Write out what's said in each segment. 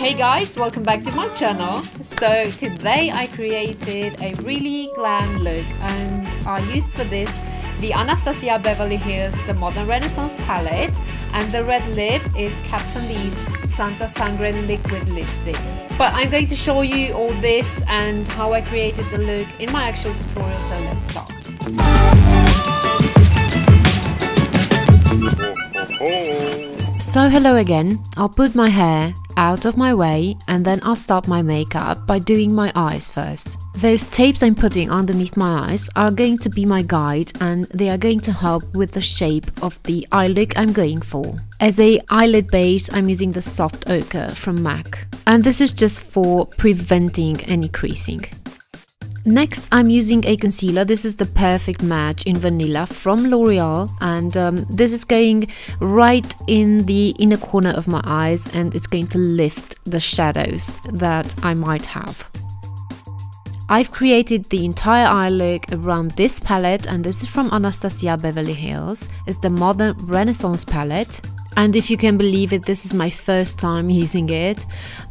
Hey guys, welcome back to my channel. So today I created a really glam look and I used for this the Anastasia Beverly Hills the Modern Renaissance palette, and the red lip is Kat Von D's Santa Sangre liquid lipstick. But I'm going to show you all this and how I created the look in my actual tutorial, so let's start. So hello again, I'll put my hair out of my way and then I'll start my makeup by doing my eyes first. Those tapes I'm putting underneath my eyes are going to be my guide and they are going to help with the shape of the eye look I'm going for. As a eyelid base, I'm using the soft ochre from MAC, and this is just for preventing any creasing. Next, I'm using a concealer. This is the Perfect Match in Vanilla from L'Oreal, and this is going right in the inner corner of my eyes and it's going to lift the shadows that I might have. I've created the entire eye look around this palette, and this is from Anastasia Beverly Hills. It's the Modern Renaissance palette. And if you can believe it, this is my first time using it,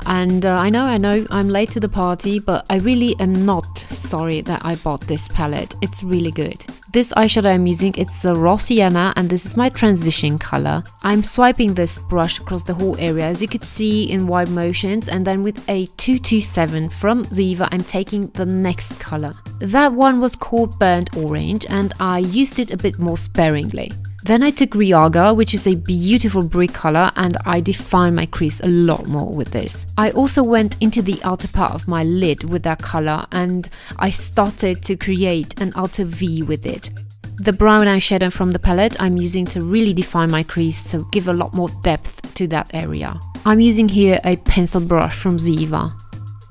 and I know I'm late to the party, but I really am not sorry that I bought this palette. It's really good. This eyeshadow I'm using, it's the raw sienna, and this is my transition color. I'm swiping this brush across the whole area, as you could see, in wide motions, and then with a 227 from Ziva, I'm taking the next color. That one was called Burnt Orange, and I used it a bit more sparingly. Then I took Riaga, which is a beautiful brick color, and I defined my crease a lot more with this. I also went into the outer part of my lid with that color, and I started to create an outer V with it. The brown eyeshadow from the palette I'm using to really define my crease, to give a lot more depth to that area. I'm using here a pencil brush from Ziva.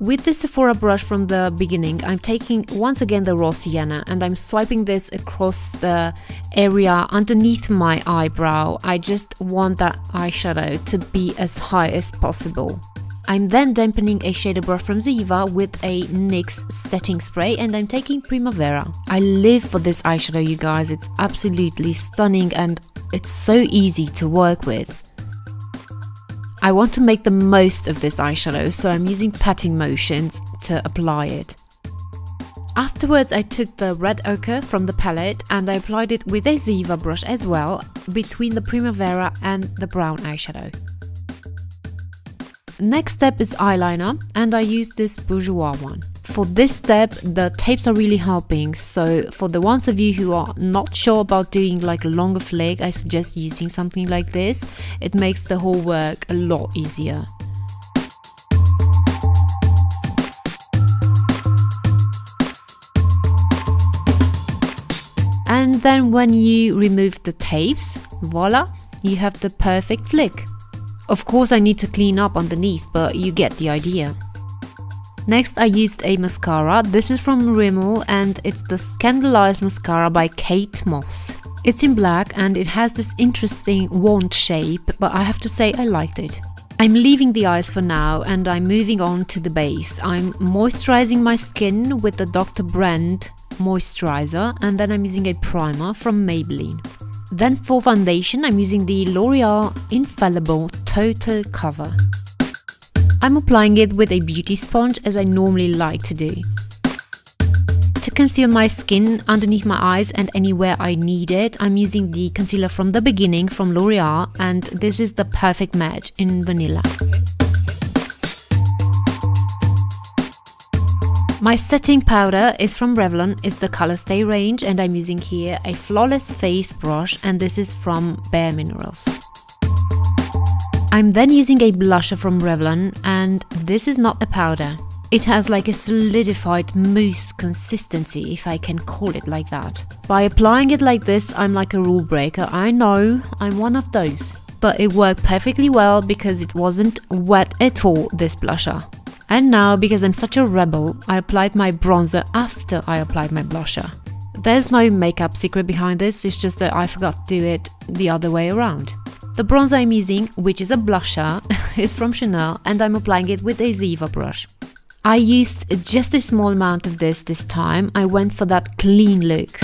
With the Sephora brush from the beginning, I'm taking once again the raw sienna and I'm swiping this across the area underneath my eyebrow. I just want that eyeshadow to be as high as possible. I'm then dampening a shader brush from Ziva with a NYX setting spray, and I'm taking Primavera. I live for this eyeshadow, you guys. It's absolutely stunning and it's so easy to work with. I want to make the most of this eyeshadow, so I'm using patting motions to apply it. Afterwards, I took the red ochre from the palette and I applied it with a Ziva brush as well, between the Primavera and the brown eyeshadow. Next step is eyeliner, and I used this Bourjois one. For this step, the tapes are really helping, so for the ones of you who are not sure about doing like a longer flick, I suggest using something like this. It makes the whole work a lot easier. And then when you remove the tapes, voila, you have the perfect flick. Of course I need to clean up underneath, but you get the idea. Next I used a mascara. This is from Rimmel and it's the Scandalized Mascara by Kate Moss. It's in black and it has this interesting wand shape, but I have to say I liked it. I'm leaving the eyes for now and I'm moving on to the base. I'm moisturizing my skin with the Dr. Brand moisturizer, and then I'm using a primer from Maybelline. Then for foundation, I'm using the L'Oreal Infallible Total Cover. I'm applying it with a beauty sponge, as I normally like to do. To conceal my skin underneath my eyes and anywhere I need it, I'm using the concealer from the beginning from L'Oreal, and this is the Perfect Match in Vanilla. My setting powder is from Revlon, it's the Color Stay range, and I'm using here a Flawless Face brush, and this is from Bare Minerals. I'm then using a blusher from Revlon, and this is not a powder. It has like a solidified mousse consistency, if I can call it like that. By applying it like this, I'm like a rule breaker. I know, I'm one of those. But it worked perfectly well because it wasn't wet at all, this blusher. And now, because I'm such a rebel, I applied my bronzer after I applied my blusher. There's no makeup secret behind this, it's just that I forgot to do it the other way around. The bronzer I'm using, which is a blusher, is from Chanel, and I'm applying it with a Ziva brush. I used just a small amount of this time. I went for that clean look.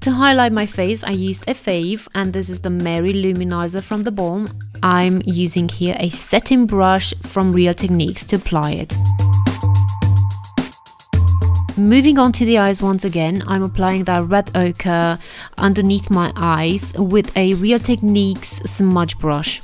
To highlight my face, I used a fave, and this is the Mary Luminizer from the Balm. I'm using here a setting brush from Real Techniques to apply it. Moving on to the eyes once again, I'm applying that red ochre underneath my eyes with a Real Techniques smudge brush.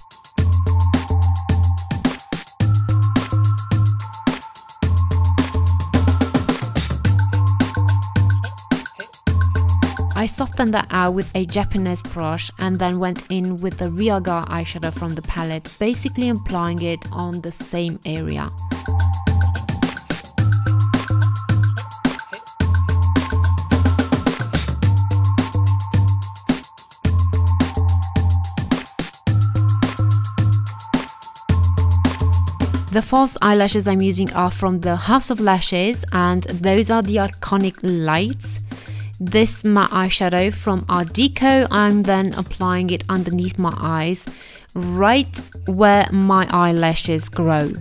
I softened that out with a Japanese brush and then went in with the Riaga eyeshadow from the palette, basically applying it on the same area. The false eyelashes I'm using are from the House of Lashes, and those are the iconic lights. This matte eyeshadow from Art Deco, I'm then applying it underneath my eyes, right where my eyelashes grow,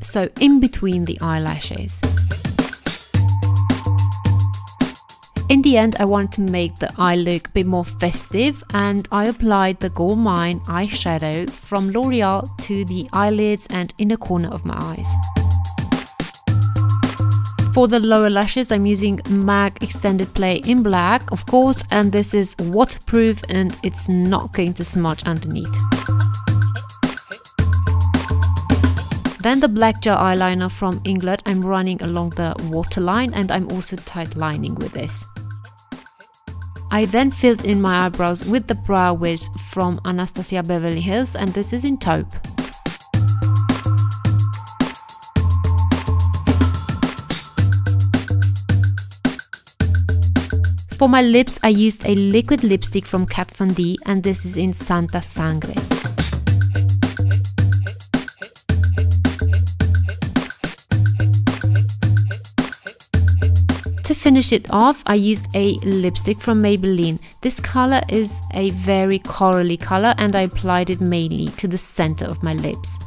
so in between the eyelashes. In the end, I wanted to make the eye look a bit more festive, and I applied the Gold Mine eyeshadow from L'Oreal to the eyelids and inner corner of my eyes. For the lower lashes, I'm using MAC Extended Play in black, of course, and this is waterproof and it's not going to smudge underneath. Then the black gel eyeliner from Inglot, I'm running along the waterline, and I'm also tight lining with this. I then filled in my eyebrows with the Brow Wiz from Anastasia Beverly Hills, and this is in taupe. For my lips, I used a liquid lipstick from Kat Von D, and this is in Santa Sangre. To finish it off, I used a lipstick from Maybelline. This color is a very corally color, and I applied it mainly to the center of my lips.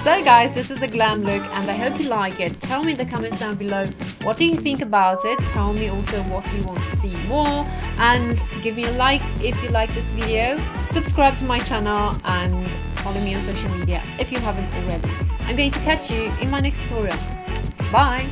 So guys, this is the glam look, and I hope you like it. Tell me in the comments down below, what do you think about it? Tell me also what you want to see more, and give me a like if you like this video. Subscribe to my channel and follow me on social media if you haven't already. I'm going to catch you in my next tutorial. Bye!